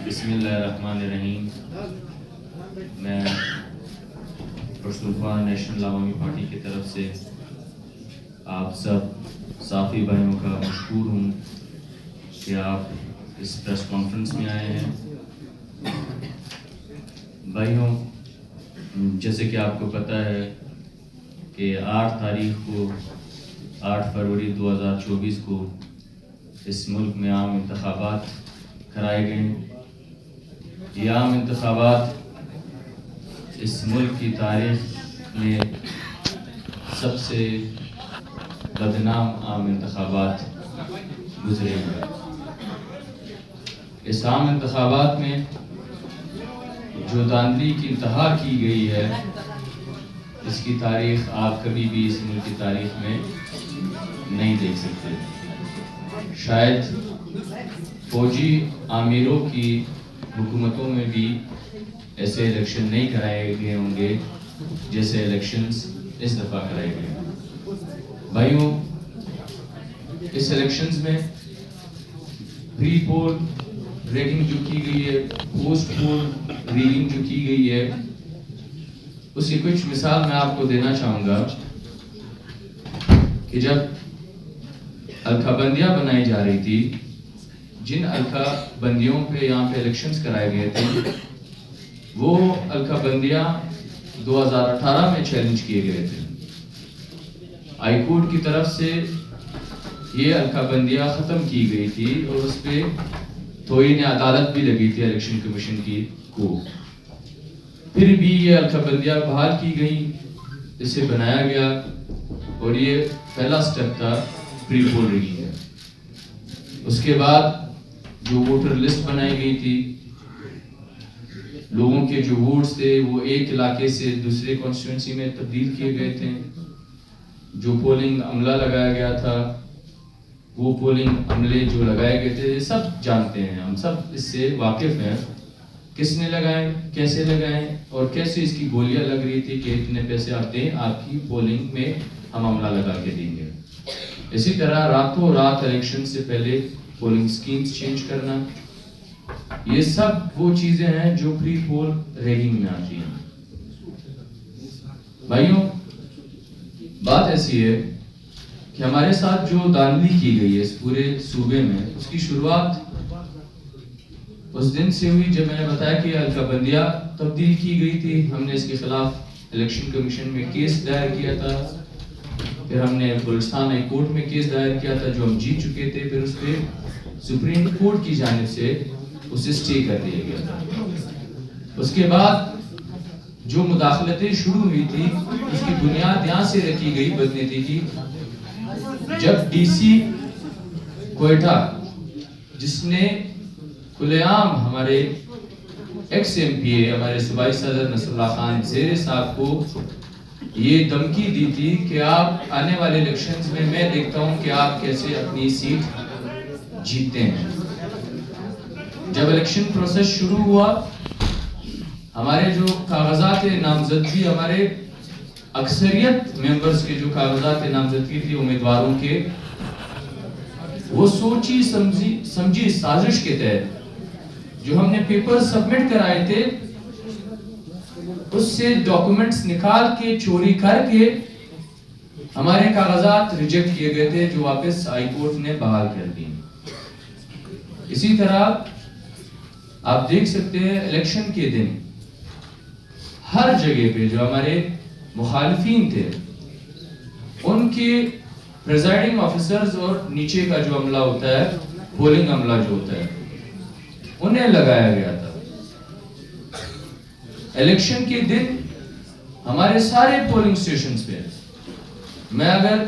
بسم اللہ الرحمن الرحیم. میں پشتونخوا نیشنل عوامی پارٹی کی طرف سے آپ سب صحافی بھائیوں کا مشکور ہوں کہ آپ اس پریس کانفرنس میں آئے ہیں. بھائیوں، جیسے کہ آپ کو پتہ ہے کہ 8 فروری 2024 کو اس ملک میں عام انتخابات کرائے گئے. یہ عام انتخابات اس ملک کی تاریخ میں سب سے بدنام عام انتخابات گزرے ہیں. اس عام انتخابات میں جو دھاندلی کی انتہا کی گئی ہے، اس کی تاریخ آپ کبھی بھی اس ملک کی تاریخ میں نہیں دیکھ سکتے. شاید فوجی آمیروں کی حکومتوں میں بھی ایسے الیکشن نہیں کرائے گئے ہوں گے جیسے الیکشنز اس دفعہ کرائے گئے. بھائیوں، اس الیکشنز میں پری پول ریگنگ جو کی گئی ہے، پوسٹ پول ریگنگ جو کی گئی ہے، اس کی کچھ مثال میں آپ کو دینا چاہوں گا کہ جب الکھا بندیاں بنائی جا رہی تھی، جن الکھا بندیوں پہ یہاں پہ الیکشنز کرائے گئے تھے، وہ الکھا بندیاں 2018 میں چیلنج کیے گئے تھے. ہائی کورٹ کی طرف سے یہ الکھا بندیاں ختم کی گئی تھی اور اس پہ توہین عدالت بھی لگی تھی الیکشن کمیشن کی کو. پھر بھی یہ الکھا بندیاں بحال کی گئیں، اسے بنایا گیا اور یہ پہلا سٹیپ تھا پری پول ریگنگ ہے. اس کے بعد جو ووٹر لسٹ بنائی گئی تھی، لوگوں کے جو ووٹس تھے وہ ایک علاقے سے دوسرے کانسٹیٹوئنسی میں تبدیل کیے گئے تھے. جو پولنگ عملہ لگایا گیا تھا، وہ پولنگ عملے جو لگائے گئے تھے، سب جانتے ہیں، ہم سب اس سے واقف ہیں. کس نے لگائے، کیسے لگائے اور کیسے اس کی گولیاں لگ رہی تھی کہ اتنے پیسے آپ دیں، آپ کی پولنگ میں ہم عملہ لگا کے دیں گے. اسی طرح راتوں رات الیکشن سے پہلے پولنگ سکیمز چینج کرنا، یہ سب وہ چیزیں ہیں جو پری پول ریگنگ میں آتی ہیں. بھائیوں، بات ایسی ہے کہ ہمارے ساتھ جو دھاندلی کی گئی ہے اس پورے صوبے میں، اس کی شروعات اس دن سے ہوئی جب میں نے بتایا کہ الکھا بندیاں تبدیل کی گئی تھی. ہم نے اس کے خلاف الیکشن کمیشن میں کیس دائر کیا تھا، پھر ہم نے بلوچستان ہائی کورٹ میں کیس دائر کیا تھا جو ہم جیت چکے تھے. پھر اس پہ سپریم کورٹ کی جانب سے اسے سٹے کر دیا گیا تھا. اس کے بعد جو مداخلتیں شروع ہوئی تھی، اس کی بنیاد یہاں سے رکھی گئی بدنیتی کی. جب ڈی سی کوئٹہ، جس نے کھلے عام ہمارے ایکس ایم پی اے ہمارے صوبائی صدر نصر اللہ خان زیر صاحب کو یہ دھمکی دی تھی کہ آپ آنے والے الیکشنز میں دیکھتا ہوں کہ آپ کیسے اپنی سیٹ جیتتے ہیں. جب الیکشن پروسیس شروع ہوا، ہمارے جو کاغذات نامزدگی، ہمارے اکثریت ممبرز کے جو کاغذات نامزدگی تھی امیدواروں کے، وہ سوچی سمجھی سازش کے تحت جو ہم نے پیپر سبمٹ کرائے تھے، اس سے ڈاکومنٹس نکال کے چوری کر کے ہمارے کاغذات ریجیکٹ کیے گئے تھے، جو واپس ہائی کورٹ نے بحال کر دی. اسی طرح آپ دیکھ سکتے ہیں الیکشن کے دن ہر جگہ پہ جو ہمارے مخالفین تھے، ان کے پریزائڈنگ آفیسرز اور نیچے کا جو عملہ ہوتا ہے، پولنگ عملہ جو ہوتا ہے، انہیں لگایا گیا تھا. الیکشن کے دن ہمارے سارے پولنگ سٹیشنز پہ، میں اگر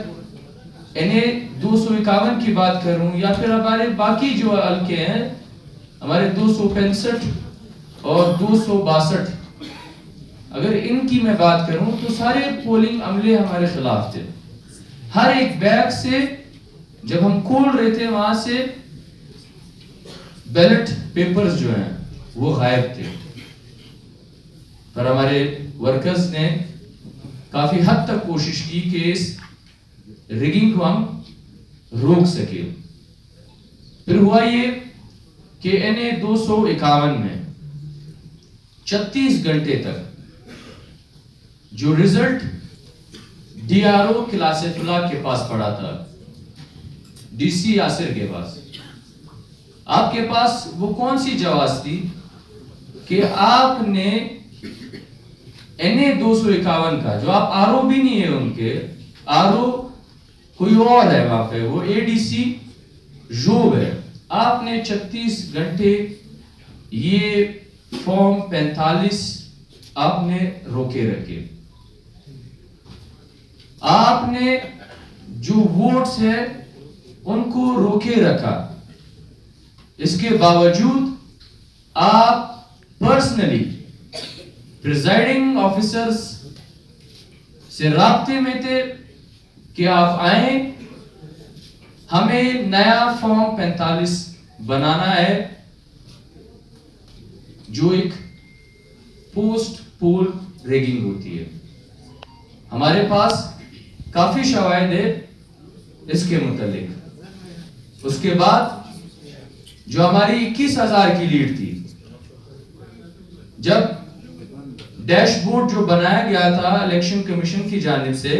انہیں 251 کی بات کروں یا پھر ہمارے باقی جو حلقے ہیں، ہمارے 265 اور 262، اگر ان کی میں بات کروں تو سارے پولنگ عملے ہمارے خلاف تھے. ہر ایک بیگ سے جب ہم کھول رہے تھے، وہاں سے بیلٹ پیپرز جو ہیں وہ غائب تھے. پر ہمارے ورکرز نے کافی حد تک کوشش کی کہ اس ریگنگ کو ہم روک سکے. پھر ہوا یہ کہ NA 251 میں 36 گھنٹے تک جو رزلٹ DRO کلاسف اللہ کے پاس پڑا تھا، DC یاسر کے پاس، آپ کے پاس وہ کون سی جواز تھی کہ آپ نے NA 251 کا، جو آپ RO بھی نہیں ہے ان کے، RO کوئی اور ہے وہاں پہ، وہ ADC جوب ہے، آپ نے 36 گھنٹے یہ فارم 45 آپ نے روکے رکھے، آپ نے جو ووٹس ہے ان کو روکے رکھا، اس کے باوجود آپ پرسنلی پریزائڈنگ آفیسرز سے رابطے میں تھے کہ آپ آئیں، ہمیں نیا فارم 45 بنانا ہے جو ایک پوسٹ پول ریگنگ ہوتی ہے۔ ہمارے پاس کافی شواہد ہے اس کے متعلق۔ اس کے بعد جو ہماری 21,000 کی لیڈ تھی، جب ڈیش بورڈ جو بنایا گیا تھا الیکشن کمیشن کی جانب سے،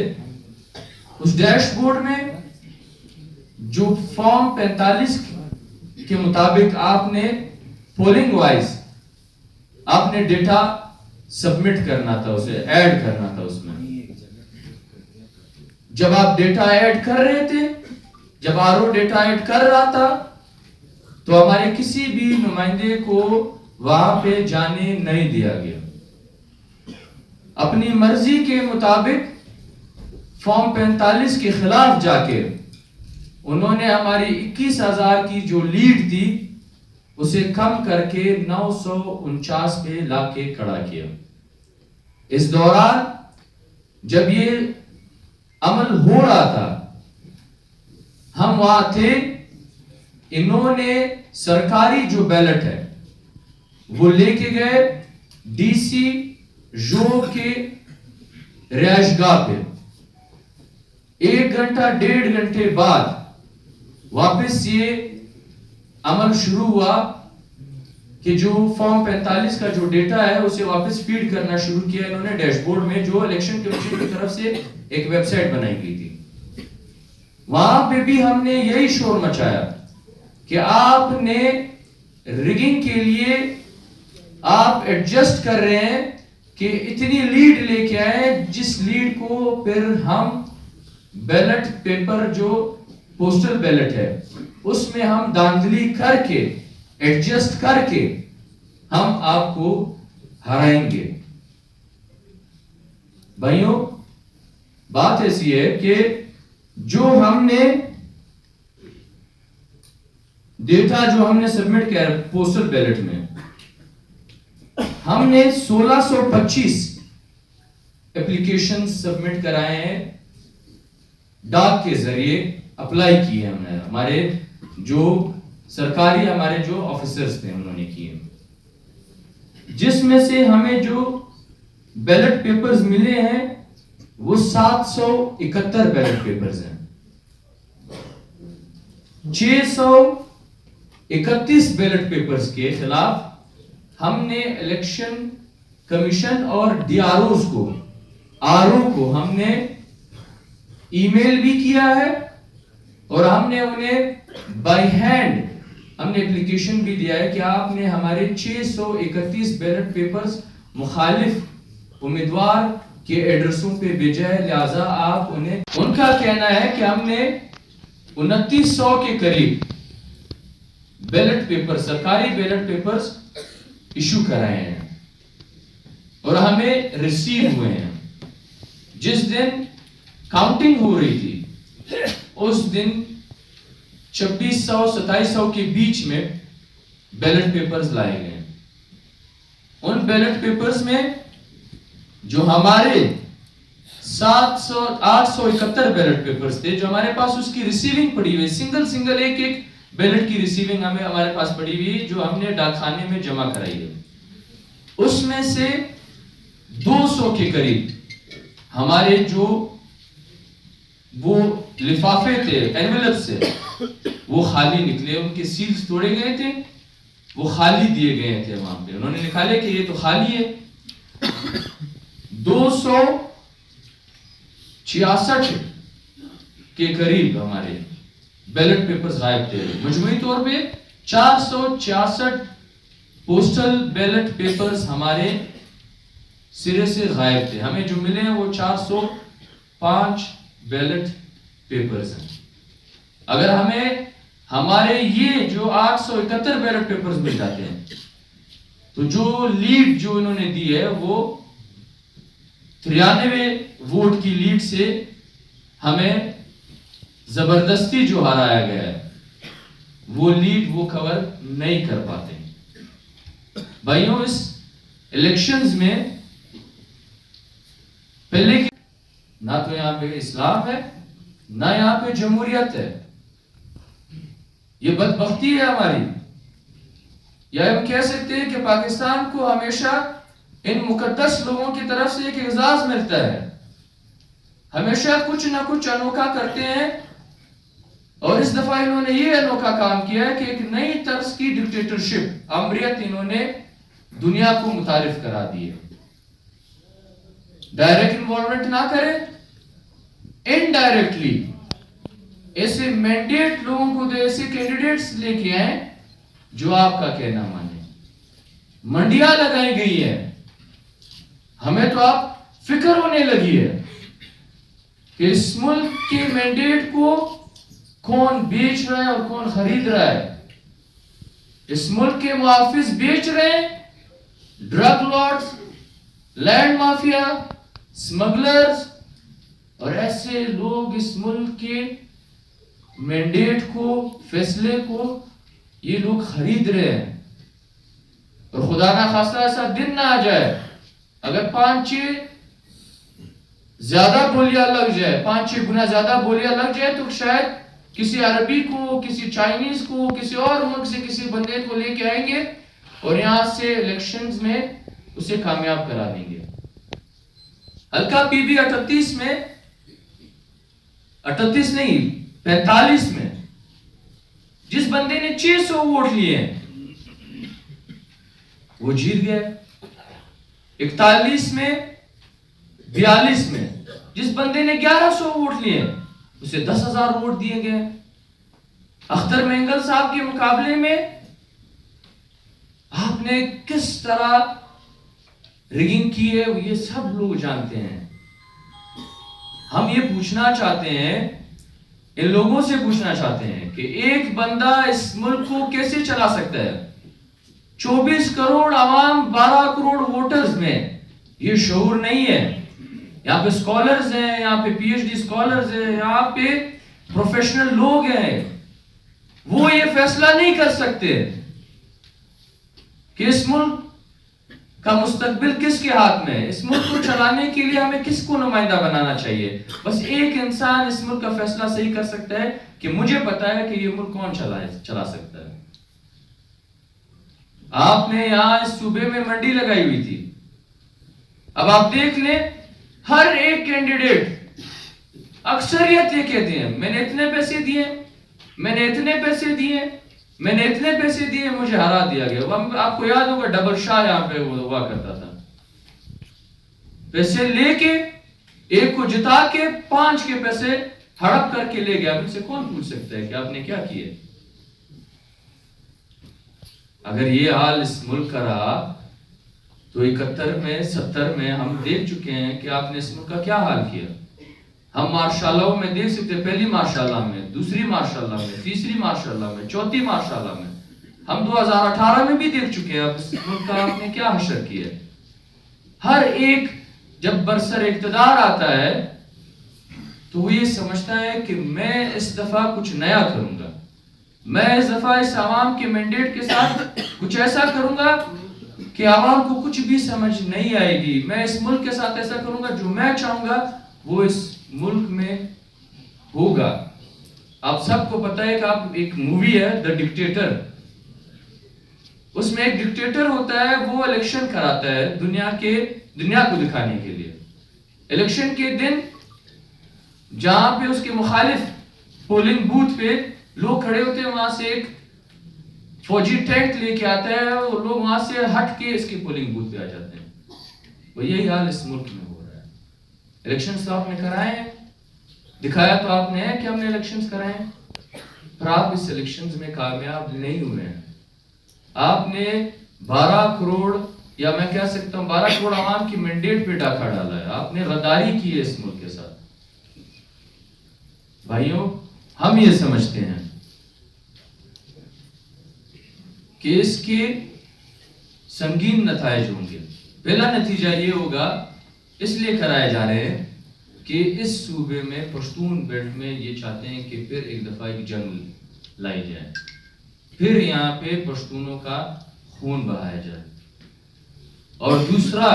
اس ڈیش بورڈ میں جو فارم 45 کے مطابق آپ نے پولنگ وائز آپ نے ڈیٹا سبمٹ کرنا تھا، اسے ایڈ کرنا تھا، اس میں جب آپ ڈیٹا ایڈ کر رہے تھے، جب RO ڈیٹا ایڈ کر رہا تھا، تو ہمارے کسی بھی نمائندے کو وہاں پہ جانے نہیں دیا گیا۔ اپنی مرضی کے مطابق فارم 45 کے خلاف جا کے انہوں نے ہماری 21,000 کی جو لیڈ تھی اسے کم کر کے 949 پہ لا کے کھڑا کیا۔ اس دوران جب یہ عمل ہو رہا تھا، ہم وہاں تھے، انہوں نے سرکاری جو بیلٹ ہے وہ لے کے گئے DC جو کے رہائش گاہ پہ، 1 گھنٹہ 1.5 گھنٹے بعد واپس یہ عمل شروع ہوا کہ جو فارم 45 کا جو ڈیٹا ہے اسے واپس فیڈ کرنا شروع کیا انہوں نے ڈیش بورڈ میں، جو الیکشن کمیشن کی طرف سے ایک ویب سائٹ بنائی گئی تھی۔ وہاں پہ بھی ہم نے یہی شور مچایا کہ آپ نے ریگنگ کے لیے آپ ایڈجسٹ کر رہے ہیں کہ اتنی لیڈ لے کے آئے جس لیڈ کو پھر ہم بیلٹ پیپر جو پوسٹل بیلٹ ہے اس میں ہم داندلی کر کے ایڈجسٹ کر کے ہم آپ کو ہرائیں گے۔ بھائیوں، بات ایسی ہے کہ جو ہم نے ڈیٹا جو ہم نے سبمٹ کیا پوسٹل بیلٹ میں، ہم نے 1625 اپلیکیشن سبمٹ کرائے ہیں، ڈاک کے ذریعے اپلائی کیے ہم نے، ہمارے جو سرکاری ہمارے جو آفیسرز تھے انہوں نے کیے، جس میں سے ہمیں جو بیلٹ پیپرز ملے ہیں وہ 771 بیلٹ پیپرز ہیں۔ 631 بیلٹ پیپرز کے خلاف ہم نے الیکشن کمیشن اور DROs کو، RO کو ہم نے ای میل بھی کیا ہے اور ہم نے انہیں بائی ہینڈ ہم نے اپلیکیشن بھی دیا ہے کہ آپ نے ہمارے 631 بیلٹ پیپرز مخالف امیدوار کے ایڈریسوں پہ بھیجا ہے، لہذا آپ انہیں، ان کا کہنا ہے کہ ہم نے 2900 کے قریب بیلٹ پیپر، سرکاری بیلٹ پیپرز ایشو کرائے ہیں اور ہمیں ریسیو ہوئے ہیں۔ جس دن کاؤنٹنگ ہو رہی تھی اس دن 2600-2700 کے بیچ میں بیلٹ پیپرز لائے گئے۔ ان بیلٹ پیپرز میں جو ہمارے 871 بیلٹ پیپرز تھے جو ہمارے پاس اس کی ریسیونگ پڑی ہوئی، سنگل ایک بیلٹ کی ریسیونگ ہمارے پاس پڑی ہوئی جو ہم نے ڈاک خانے میں جمع کرائی ہے، اس میں سے 200 کے قریب ہمارے جو وہ لفافے تھے، انویلپ سے وہ خالی نکلے، ان کے سیلز توڑے گئے تھے وہ خالی دیے گئے تھے وہاں پہ. انہوں نے نکالے کہ یہ تو خالی ہے. 266 کے قریب ہمارے بیلٹ پیپرز غائب تھے. مجموعی طور پہ 466 پوسٹل بیلٹ پیپرز ہمارے سرے سے غائب تھے. ہمیں جو ملے ہیں وہ 405 بیلٹ پیپرز ہیں. اگر ہمیں ہمارے یہ جو 871 بیلٹ پیپرز مل جاتے ہیں تو جو لیڈ جو انہوں نے دی ہے وہ 93 ووٹ کی لیڈ سے ہمیں زبردستی جو ہرایا گیا ہے وہ لیڈ وہ کور نہیں کر پاتے. بھائیوں اس الیکشنز میں پہلے نہ تو یہاں پہ اسلام ہے نہ یہاں پہ جمہوریت ہے. یہ بدبختی ہے ہماری. یا ہم کہہ سکتے ہیں کہ پاکستان کو ہمیشہ ان مقدس لوگوں کی طرف سے ایک اعزاز ملتا ہے. ہمیشہ کچھ نہ کچھ انوکھا کرتے ہیں اور اس دفعہ انہوں نے یہ انوکھا کام کیا ہے کہ ایک نئی طرز کی ڈکٹیٹرشپ امریت انہوں نے دنیا کو متعارف کرا دی ہے. ڈائریکٹ انوالومنٹ نہ کریں, انڈائریکٹلی ایسے مینڈیٹ لوگوں کو دے, ایسے کینڈیڈیٹس لے کے آئیں جو آپ کا کہنا مانے. منڈیاں لگائی گئی ہیں. ہمیں تو آپ فکر ہونے لگی ہے کہ اس ملک کے مینڈیٹ کو کون بیچ رہا ہے اور کون خرید رہا ہے. اس ملک کے محافظ بیچ رہے ہیں, drug lords, land mafia, smugglers, اور ایسے لوگ اس ملک کے مینڈیٹ کو, فیصلے کو یہ لوگ خرید رہے ہیں. اور خدا نہ خواستہ ایسا دن نہ آ جائے اگر 5-6 زیادہ بولیاں لگ جائے, 5-6 گنا زیادہ بولیاں لگ جائے تو شاید کسی عربی کو, کسی چائنیز کو, کسی اور ملک سے کسی بندے کو لے کے آئیں گے اور یہاں سے الیکشنز میں اسے کامیاب کرا دیں گے. حلقہ پی بی 38 میں, 38 نہیں 45 میں جس بندے نے 600 ووٹ لیے ہیں وہ جیت گئے. 41 میں, 42 میں جس بندے نے 1100 ووٹ لیے اسے 10,000 ووٹ دیے گئے. اختر مینگل صاحب کے مقابلے میں آپ نے کس طرح ریگنگ کی ہے یہ سب لوگ جانتے ہیں. ہم یہ پوچھنا چاہتے ہیں, ان لوگوں سے پوچھنا چاہتے ہیں کہ ایک بندہ اس ملک کو کیسے چلا سکتا ہے. 24 کروڑ عوام, 12 کروڑ ووٹرز میں یہ شعور نہیں ہے. یہاں پہ اسکالرز ہیں, یہاں پہ پی ایچ ڈی اسکالرز ہیں, یہاں پہ پروفیشنل لوگ ہیں, وہ یہ فیصلہ نہیں کر سکتے کہ اس ملک کا مستقبل کس کے ہاتھ میں ہے. اس ملک کو چلانے کے لیے ہمیں کس کو نمائندہ بنانا چاہیے. بس ایک انسان اس ملک کا فیصلہ صحیح کر سکتا ہے کہ مجھے پتا ہے کہ یہ ملک کون چلا سکتا ہے. آپ نے یہاں اس صوبے میں منڈی لگائی ہوئی تھی. اب آپ دیکھ لیں ہر ایک کینڈیڈیٹ اکثریت یہ کہتے ہیں میں نے اتنے پیسے دیے, میں نے اتنے پیسے دیے, میں نے اتنے پیسے دیے, مجھے ہرا دیا گیا. آپ کو یاد ہوگا ڈبل شاہ یہاں پہ ہوا کرتا تھا. پیسے لے کے ایک کو جتا کے 5 کے پیسے ہڑپ کر کے لے گیا. ان سے کون پوچھ سکتا ہے کہ آپ نے کیا کیے. اگر یہ حال اس ملک کا رہا تو 71 میں 70 میں ہم دیکھ چکے ہیں کہ آپ نے اس ملک کا کیا حال کیا. ہم ماشاء اللہ میں دیکھ سکتے ہیں, پہلی ماشاء اللہ میں, دوسری ماشاء اللہ میں, تیسری ماشاء اللہ میں, چوتھی ماشاء اللہ میں. ہم 2018 میں بھی دیکھ چکے ہیں اب اس ملک کا آپ نے کیا حشر کیا. ہر ایک جب برسر اقتدار آتا ہے تو وہ یہ سمجھتا ہے کہ میں اس دفعہ کچھ نیا کروں گا, میں اس دفعہ اس عوام کے مینڈیٹ کے ساتھ کچھ ایسا کروں گا کہ عوام کو کچھ بھی سمجھ نہیں آئے گی. میں اس ملک کے ساتھ ایسا کروں گا جو میں چاہوں گا وہ اس ملک میں ہوگا. آپ سب کو پتا ہے کہ آپ ایک مووی ہے دا ڈکٹیٹر, اس میں ایک ڈکٹیٹر ہوتا ہے, وہ الیکشن کراتا ہے دنیا کو دکھانے کے لیے. الیکشن کے دن جہاں پہ اس کے مخالف پولنگ بوتھ پہ لوگ کھڑے ہوتے ہیں وہاں سے ایک فوجی ٹینک لے کے آتا ہے اور لوگ وہاں سے ہٹ کے اس کے پولنگ بوتھ پہ آ جاتے ہیں. وہ یہی حال اس ملک میں ہو رہا ہے. الیکشنز تو آپ نے کرائے ہیں, دکھایا تو آپ نے ہے کہ ہم نے الیکشنز کرائے ہیں, پر آپ اس الیکشنز میں کامیاب نہیں ہوئے ہیں. آپ نے 12 کروڑ یا میں کہہ سکتا ہوں 12 کروڑ عوام کی مینڈیٹ پہ ڈاکہ ڈالا ہے. آپ نے غداری کی ہے اس ملک کے ساتھ. بھائیوں, ہم یہ سمجھتے ہیں کہ اس کے سنگین نتائج ہوں گے. پہلا نتیجہ یہ ہوگا, اس لیے کرائے جا رہے ہیں کہ اس صوبے میں پشتون بیلٹ میں یہ چاہتے ہیں کہ پھر ایک دفعہ ایک جنگ لائی جائے, پھر یہاں پہ پشتونوں کا خون بہایا جائے. اور دوسرا,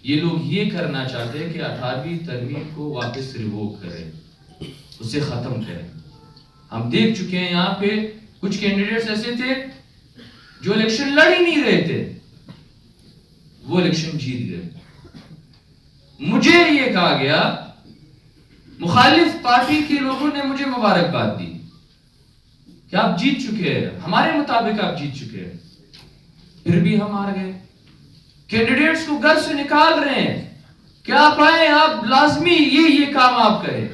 یہ لوگ یہ کرنا چاہتے ہیں کہ 18ویں ترمیم کو واپس ریووک کرے, اسے ختم کرے. ہم دیکھ چکے ہیں یہاں پہ کچھ کینڈیڈیٹس ایسے تھے جو الیکشن لڑ ہی نہیں رہے تھے, وہ الیکشن جیت گئے. مجھے یہ کہا گیا, مخالف پارٹی کے لوگوں نے مجھے مبارکباد دی کہ آپ جیت چکے ہیں, ہمارے مطابق آپ جیت چکے ہیں, پھر بھی ہم ہار گئے. کینڈیڈیٹس کو گھر سے نکال رہے ہیں کہ آپ آئیں, آپ لازمی یہ کام آپ کریں.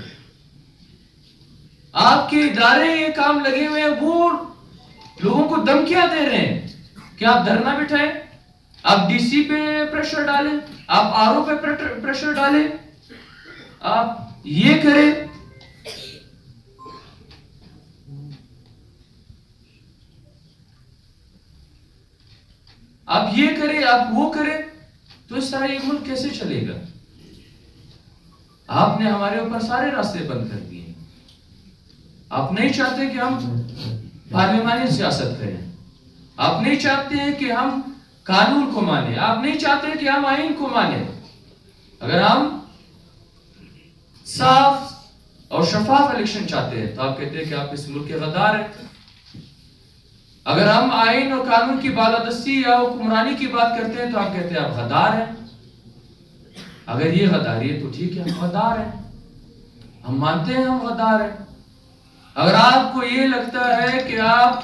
آپ کے ادارے یہ کام لگے ہوئے ہیں, وہ لوگوں کو دھمکیاں دے رہے ہیں کہ آپ دھرنا بٹھائیں, آپ ڈی سی پہ پریشر ڈالیں, آپ آر او پہ پریشر ڈالیں, آپ یہ کریں. آپ یہ کریں, آپ وہ کریں. تو اس طرح یہ ملک کیسے چلے گا؟ آپ نے ہمارے اوپر سارے راستے بند کر دیے. آپ نہیں چاہتے کہ ہم پارلیمانی سیاست کریں, آپ نہیں چاہتے کہ ہم قانون کو مانیں, آپ نہیں چاہتے کہ ہم آئین کو مانیں. اگر ہم صاف اور شفاف الیکشن چاہتے ہیں تو آپ کہتے ہیں کہ آپ اس ملک کے غدار ہیں. اگر ہم آئین اور قانون کی بالادستی یا حکمرانی کی بات کرتے ہیں تو آپ کہتے ہیں آپ غدار ہیں. اگر یہ غداری ہے تو ٹھیک ہے, ہم غدار ہیں, ہم مانتے ہیں ہم غدار ہیں. اگر آپ کو یہ لگتا ہے کہ آپ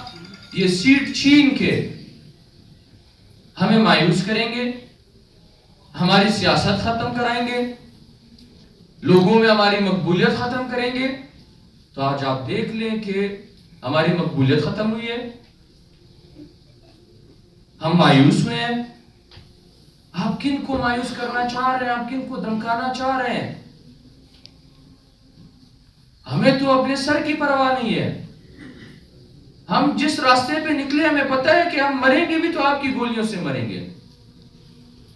یہ سیٹ چھین کے ہمیں مایوس کریں گے, ہماری سیاست ختم کرائیں گے, لوگوں میں ہماری مقبولیت ختم کریں گے, تو آج آپ دیکھ لیں کہ ہماری مقبولیت ختم ہوئی ہے, ہم مایوس ہوئے ہیں. آپ کن کو مایوس کرنا چاہ رہے ہیں, آپ کن کو دھمکانا چاہ رہے ہیں؟ ہمیں تو اپنے سر کی پرواہ نہیں ہے. ہم جس راستے پہ نکلے ہمیں پتہ ہے کہ ہم مریں گے بھی تو آپ کی گولیوں سے مریں گے.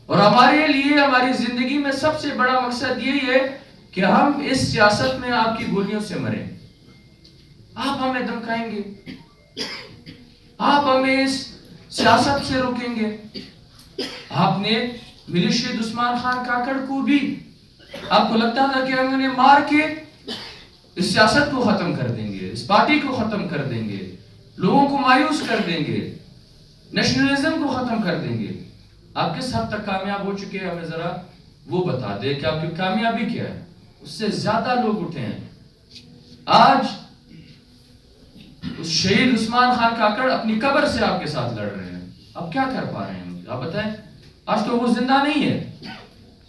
اور ہمارے لیے ہماری زندگی میں سب سے بڑا مقصد یہی ہے کہ ہم اس سیاست میں آپ کی گولیوں سے مریں. آپ ہمیں دھمکائیں گے, آپ ہمیں اس سیاست سے روکیں گے. آپ نے ملیشیا عثمان خان کاکڑ کو بھی آپ کو لگتا تھا کہ ہم انہیں مار کے اس سیاست کو ختم کر دیں گے, اس پارٹی کو ختم کر دیں گے, لوگوں کو مایوس کر دیں گے, نیشنلزم کو ختم کر دیں گے. آپ کس حد تک کامیاب ہو چکے ہیں, ہمیں ذرا وہ بتا دیں کہ آپ کی کامیابی کیا ہے. اس سے زیادہ لوگ اٹھے ہیں. آج اس شہید عثمان خان کاکڑ اپنی قبر سے آپ کے ساتھ لڑ رہے ہیں. اب کیا کر پا رہے ہیں آپ بتائیں؟ آج تو وہ زندہ نہیں ہے,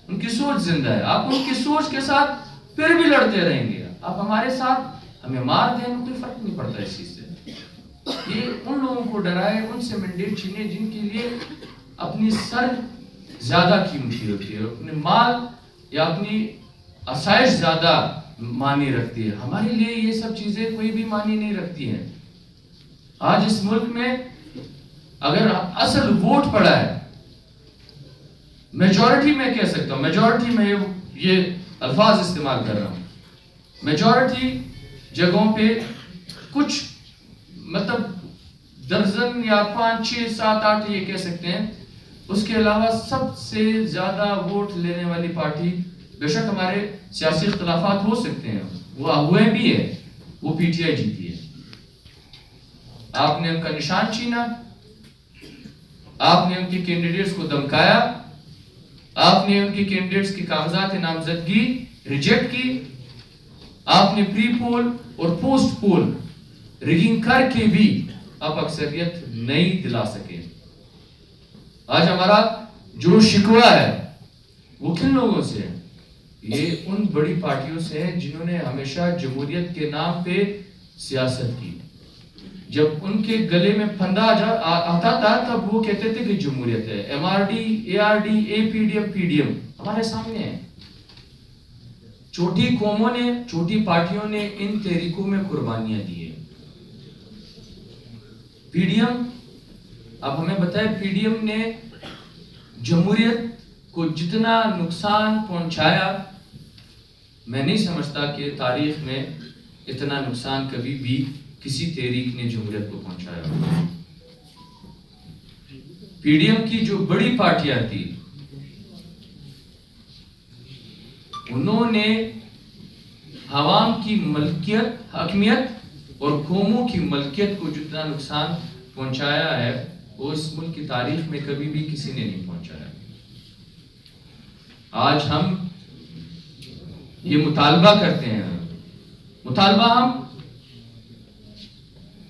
ان کی سوچ زندہ ہے. آپ ان کی سوچ کے ساتھ پھر بھی لڑتے رہیں گے. آپ ہمارے ساتھ ہمیں مار دیں, کوئی فرق نہیں پڑتا اس چیز سے. یہ ان لوگوں کو ڈرائے, ان سے مینڈیٹ چھینے جن کے لیے اپنی سر زیادہ قیمتی ہوتی ہے, اپنے مال یا اپنی آسائش زیادہ معنی رکھتی ہے. ہمارے لیے یہ سب چیزیں کوئی بھی معنی نہیں رکھتی ہیں. آج اس ملک میں اگر اصل ووٹ پڑا ہے, میجورٹی میں کہہ سکتا ہوں, میجورٹی میں یہ الفاظ استعمال کر رہا ہوں, میجورٹی جگہوں پہ کچھ مطلب درجن یا 5 6 7 8 یہ کہہ سکتے ہیں, اس کے علاوہ سب سے زیادہ ووٹ لینے والی پارٹی, بے شک ہمارے سیاسی اختلافات ہو سکتے ہیں, وہ ہوئے بھی ہے, وہ پی ٹی آئی جیتی ہے. آپ نے ان کا نشان چھینا, آپ نے ان کی کینڈیڈیٹس کو دھمکایا, آپ نے ان کی کینڈیڈیٹس کی کاغذات نامزدگی ریجیکٹ کی, آپ نے پری پول اور پوسٹ پول ریگنگ کر کے بھی اب اکثریت نہیں دلا سکے. آج ہمارا جو شکوہ ہے وہ کن لوگوں سے ہے؟ یہ ان بڑی پارٹیوں سے ہے جنہوں نے ہمیشہ جمہوریت کے نام پہ سیاست کی. جب ان کے گلے میں پھندا آتا تھا تب وہ کہتے تھے کہ جمہوریت ہے. M R D, A R D, A P D M, P D M ہمارے سامنے ہے. چھوٹی قوموں نے, چھوٹی پارٹیوں نے ان تحریکوں میں قربانیاں دی ہیں. پی ڈی ایم, اب ہمیں بتائے پی ڈی ایم نے جمہوریت کو جتنا نقصان پہنچایا, میں نہیں سمجھتا کہ تاریخ میں اتنا نقصان کبھی بھی کسی تحریک نے جمہوریت کو پہنچایا. پی ڈی ایم کی جو بڑی پارٹیاں تھی انہوں نے عوام کی ملکیت, حاکمیت اور قوموں کی ملکیت کو جتنا نقصان پہنچایا ہے وہ اس ملک کی تاریخ میں کبھی بھی کسی نے نہیں پہنچایا. آج ہم یہ مطالبہ کرتے ہیں, مطالبہ ہم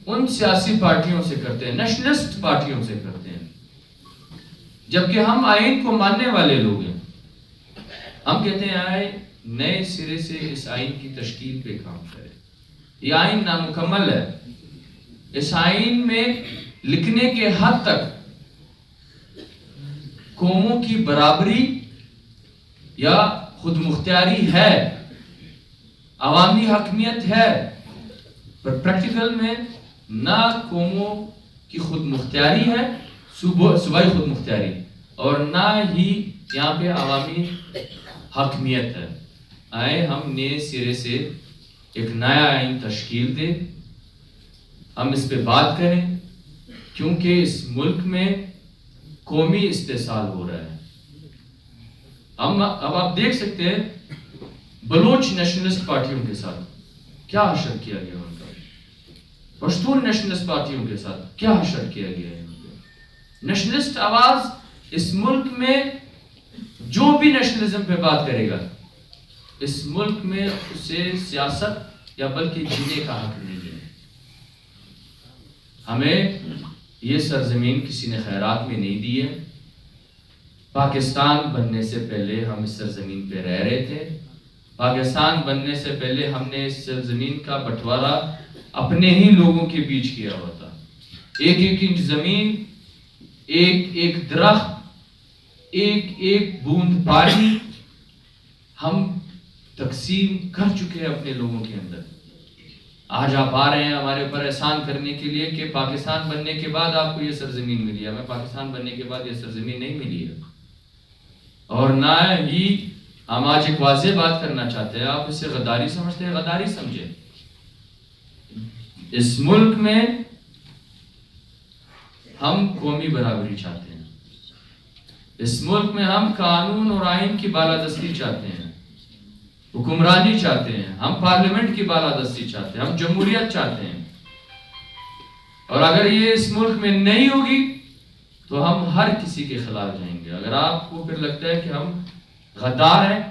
ان سیاسی پارٹیوں سے کرتے ہیں, نیشنلسٹ پارٹیوں سے کرتے ہیں, جبکہ ہم آئین کو ماننے والے لوگ ہیں. ہم کہتے ہیں آئے نئے سرے سے اس آئین کی تشکیل پہ کام کرے. یہ آئین نامکمل ہے. اس آئین میں لکھنے کے حد تک قوموں کی برابری یا خود مختاری ہے, عوامی حاکمیت ہے, پر پریکٹیکل میں نہ قوموں کی خود مختاری ہے, صوبائی خود مختاری, اور نہ ہی یہاں پہ عوامی حاکمیت ہے. آئے ہم نئے سرے سے ایک نیا آئین تشکیل دیں, ہم اس پہ بات کریں, کیونکہ اس ملک میں قومی استحصال ہو رہا ہے. اب آپ دیکھ سکتے ہیں بلوچ نیشنلسٹ پارٹیوں کے ساتھ کیا حشر کیا گیا ان کا, پشتون نیشنلسٹ پارٹیوں کے ساتھ کیا حشر کیا گیا ہے. نیشنلسٹ آواز اس ملک میں جو بھی نیشنلزم پہ بات کرے گا اس ملک میں اسے سیاست یا بلکہ جینے کا حق نہیں ہے. ہمیں یہ سرزمین کسی نے خیرات میں نہیں دی ہے. پاکستان بننے سے پہلے ہم اس سرزمین پہ رہ رہے تھے. پاکستان بننے سے پہلے ہم نے اس سرزمین کا بٹوارا اپنے ہی لوگوں کے بیچ کیا ہوا تھا. ایک ایک انچ زمین, ایک ایک درخت, ایک ایک بوند پانی ہم تقسیم کر چکے ہیں اپنے لوگوں کے اندر. آج آپ آ رہے ہیں ہمارے اوپر احسان کرنے کے لیے کہ پاکستان بننے کے بعد آپ کو یہ سرزمین ملی ہے. ہمیں پاکستان بننے کے بعد یہ سرزمین نہیں ملی ہے, اور نہ ہی ہم آج ایک واضح بات کرنا چاہتے ہیں. آپ اسے غداری سمجھتے ہیں, غداری سمجھیں. اس ملک میں ہم قومی برابری چاہتے ہیں. اس ملک میں ہم قانون اور آئین کی بالادستی چاہتے ہیں, حکمرانی چاہتے ہیں, ہم پارلیمنٹ کی بالادستی چاہتے ہیں, ہم جمہوریت چاہتے ہیں. اور اگر یہ اس ملک میں نہیں ہوگی تو ہم ہر کسی کے خلاف جائیں گے. اگر آپ کو پھر لگتا ہے کہ ہم غدار ہیں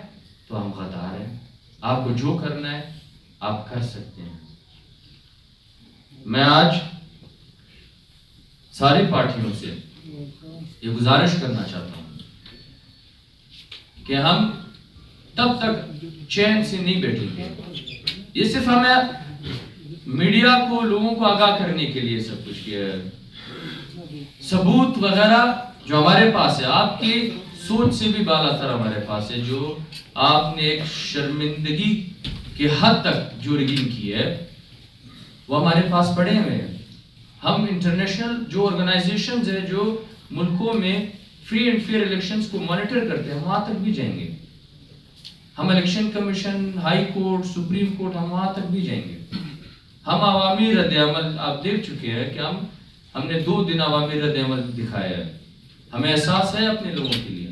تو ہم غدار ہیں. آپ کو جو کرنا ہے آپ کر سکتے ہیں. میں آج ساری پارٹیوں سے یہ گزارش کرنا چاہتا ہوں کہ ہم تب تک چین سے نہیں بیٹھیں گے. یہ صرف ہمیں میڈیا کو, لوگوں کو آگاہ کرنے کے لیے سب کچھ کیا ہے. ثبوت وغیرہ جو ہمارے پاس ہے, آپ کی سوچ سے بھی بالا تر ہمارے پاس ہے, جو آپ نے ایک شرمندگی کے حد تک جو ریگنگ کی ہے وہ ہمارے پاس پڑے ہوئے ہیں. ہم انٹرنیشنل جو آرگنائزیشنز ہیں جو ملکوں میں فری اینڈ فیئر الیکشنز کو مانیٹر کرتے ہیں, وہاں تک بھی جائیں گے. ہم election commission, high court, supreme court, ہم وہاں تک بھی جائیں گے. ہم عوامی رد عمل آپ دیکھ چکے ہیں کہ ہم نے 2 دن عوامی رد عمل دکھایا ہے. ہمیں احساس ہے اپنے لوگوں کے لیے.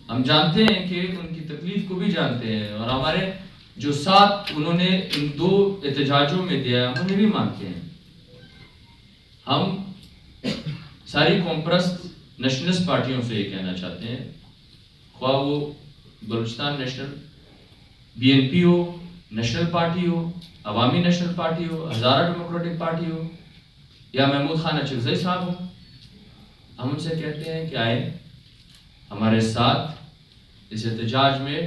ہم جانتے ہیں کہ ان کی تکلیف کو بھی جانتے ہیں, اور ہمارے جو ساتھ انہوں نے ان 2 احتجاجوں میں دیا ہم انہیں بھی مانتے ہیں. ہم ساری قوم پرست نیشنلسٹ پارٹیوں سے یہ کہنا چاہتے ہیں, خواہ وہ Balochistan national, B N P ہو, نیشنل پارٹی ہو, عوامی نیشنل پارٹی ہو، ہزارہ ڈیموکریٹک پارٹی ہو، یا محمود خان اچکزئی صاحب ہو، ہم ان سے کہتے ہیں کہ آئے ہمارے ساتھ اس احتجاج میں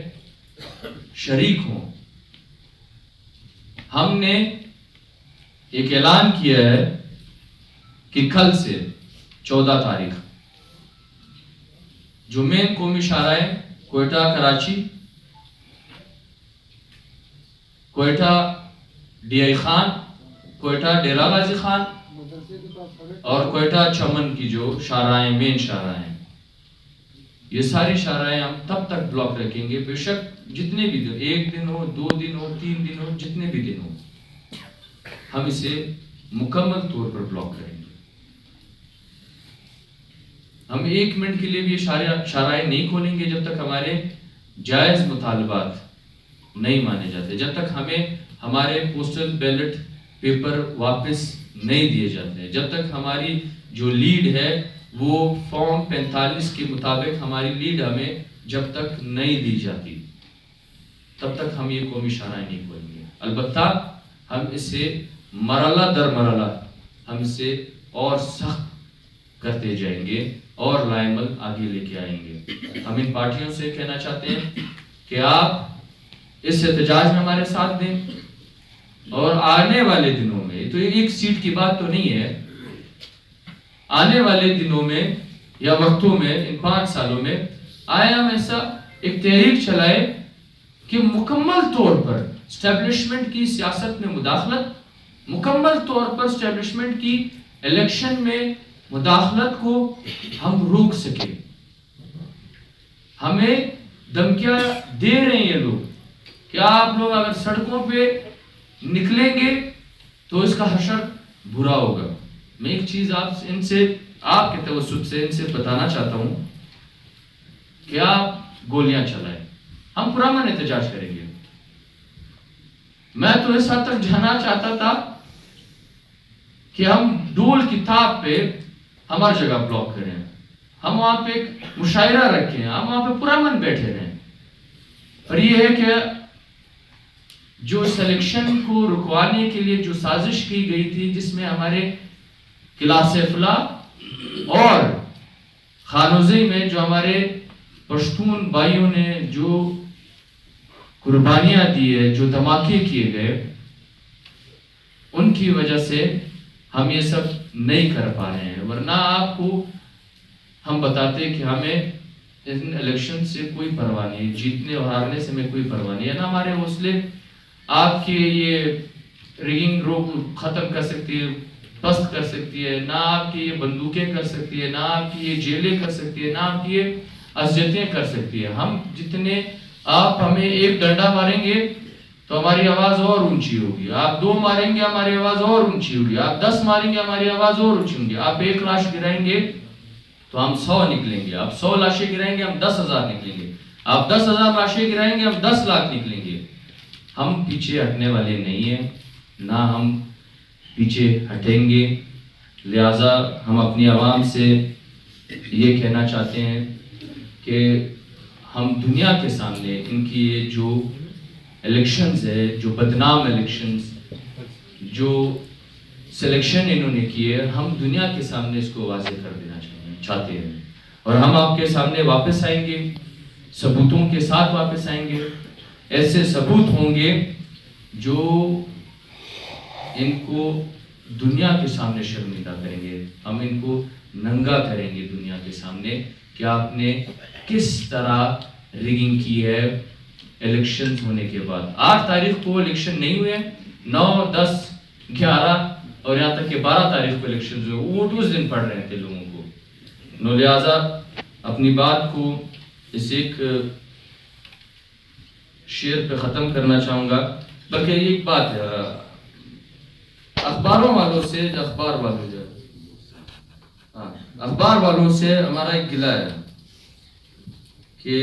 شریک ہوں۔ ہم نے ایک اعلان کیا ہے کہ کل سے 14 تاریخ جو مین قومی شاہراہیں کوئٹہ کراچی، کوئٹہ ڈی آئی خان، کوئٹہ ڈیرہ غازی خان اور کوئٹہ چمن کی جو شاہراہیں مین شاہراہیں، یہ ساری شاہراہیں ہم تب تک بلاک رکھیں گے، بے شک جتنے بھی دن، 1 دن ہو، 2 دن ہو، 3 دن ہو، جتنے بھی دن ہو، ہم اسے مکمل طور پر بلاک کریں گے۔ ہم 1 منٹ کے لیے بھی شاہراہیں نہیں کھولیں گے جب تک ہمارے جائز مطالبات نہیں مانے جاتے، جب تک ہمیں ہمارے پوسٹل بیلٹ پیپر واپس نہیں دیے جاتے، جب تک ہماری جو لیڈ ہے وہ فارم 45 کے مطابق ہماری لیڈ ہمیں جب تک نہیں دی جاتی، تب تک ہم یہ قومی شاہراہیں نہیں کھولیں گے۔ البتہ ہم اسے مرحلہ در مرحلہ ہم اسے اور سخت کرتے جائیں گے اور لائمل آگے لے کے آئیں گے۔ ہم ان پارٹیوں سے کہنا چاہتے ہیں کہ آپ اس احتجاج میں ہمارے ساتھ دیں، اور آنے والے دنوں میں، تو ایک سیٹ کی بات تو نہیں ہے، آنے والے دنوں میں یا وقتوں میں، ان 5 سالوں میں آئے ہم ایسا ایک تحریک چلائے کہ مکمل طور پر اسٹیبلشمنٹ کی سیاست میں مداخلت، مکمل طور پر اسٹیبلشمنٹ کی الیکشن میں مداخلت کو ہم روک سکیں۔ ہمیں دھمکیاں دے رہے ہیں یہ لوگ کہ آپ لوگ اگر سڑکوں پہ نکلیں گے تو اس کا حشر برا ہوگا۔ میں ایک چیز آپ کے توسط سے ان سے بتانا چاہتا ہوں کہ آپ گولیاں چلائیں، ہم پرامن احتجاج کریں گے۔ میں تو اس حد تک جانا چاہتا تھا کہ ہم ڈول کی تھاپ پہ ہماری جگہ بلاک کریں، ہم وہاں پہ ایک مشاعرہ رکھیں، ہم وہاں پہ پرامن بیٹھے رہیں۔ اور یہ ہے کہ جو سلیکشن کو رکوانے کے لیے جو سازش کی گئی تھی، جس میں ہمارے کلاس فلاح اور خانوزی میں جو ہمارے پشتون بھائیوں نے جو قربانیاں دی ہے، جو دھماکے کیے گئے، ان کی وجہ سے ہم یہ سب نہیں کر پا رہے ہیں۔ ورنہ آپ کو ہم بتاتے کہ ہمیں ان الیکشن سے کوئی پرواہ نہیں، جیتنے اور ہارنے سے ہمیں کوئی پرواہ نہیں ہے، نہ ہمارے حوصلے آپ کے یہ ریگنگ روک ختم کر سکتی ہے، پست کر سکتی ہے، نہ آپ کی یہ بندوقیں کر سکتی ہے، نہ آپ کی یہ جیلیں کر سکتی ہے، نہ آپ کی یہ اذیتیں کر سکتی ہے۔ ہم جتنے آپ ہمیں 1 ڈنڈا ماریں گے تو ہماری آواز اور اونچی ہوگی، آپ 2 ماریں گے ہماری آواز اور اونچی ہوگی، آپ 10 ماریں گے ہماری آواز اور اونچی ہوگی، آپ 1 لاش گرائیں گے تو ہم 100 نکلیں گے، آپ 100 لاشیں گرائیں گے ہم 10,000 نکلیں گے، آپ 10,000 لاشیں گرائیں گے ہم 10 لاکھ نکلیں گے۔ ہم پیچھے ہٹنے والے نہیں ہیں، نہ ہم پیچھے ہٹیں گے۔ لہٰذا ہم اپنی عوام سے یہ کہنا چاہتے ہیں کہ ہم دنیا کے سامنے ان کی یہ جو الیکشنز ہے، جو بدنام الیکشنز، جو سلیکشن انہوں نے کی ہے، ہم دنیا کے سامنے اس کو واضح کر دینا چاہتے ہیں، اور ہم آپ کے سامنے واپس آئیں گے، ثبوتوں کے ساتھ واپس آئیں گے۔ ایسے ثبوت ہوں گے جو ان کو دنیا کے سامنے شرمندہ کریں گے، ہم ان کو ننگا کریں گے دنیا کے سامنے کہ آپ نے کس طرح ریگنگ کی ہے الیکشنز ہونے کے بعد۔ 8 تاریخ کو الیکشن نہیں ہوئے، 9، 10، 11 اور یہاں تک کہ 12 تاریخ کو الیکشنز ہوئے، ووٹ اس دن پڑ رہے تھے لوگوں کو۔ لہٰذا اپنی بات کو اس ایک شعر پہ ختم کرنا چاہوں گا، بلکہ یہ ایک بات ہے، اخبار والوں سے ہمارا ایک گلہ ہے کہ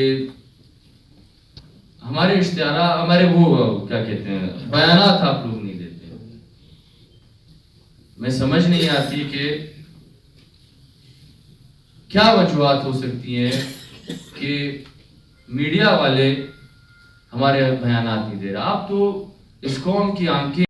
ہمارے اشتہارات، ہمارے وہ کیا کہتے ہیں بیانات آپ لوگ نہیں دیتے۔ میں سمجھ نہیں آتی کہ کیا وجوہات ہو سکتی ہیں کہ میڈیا والے ہمارے بیانات نہیں دے رہا۔ آپ تو اس قوم کی آنکھیں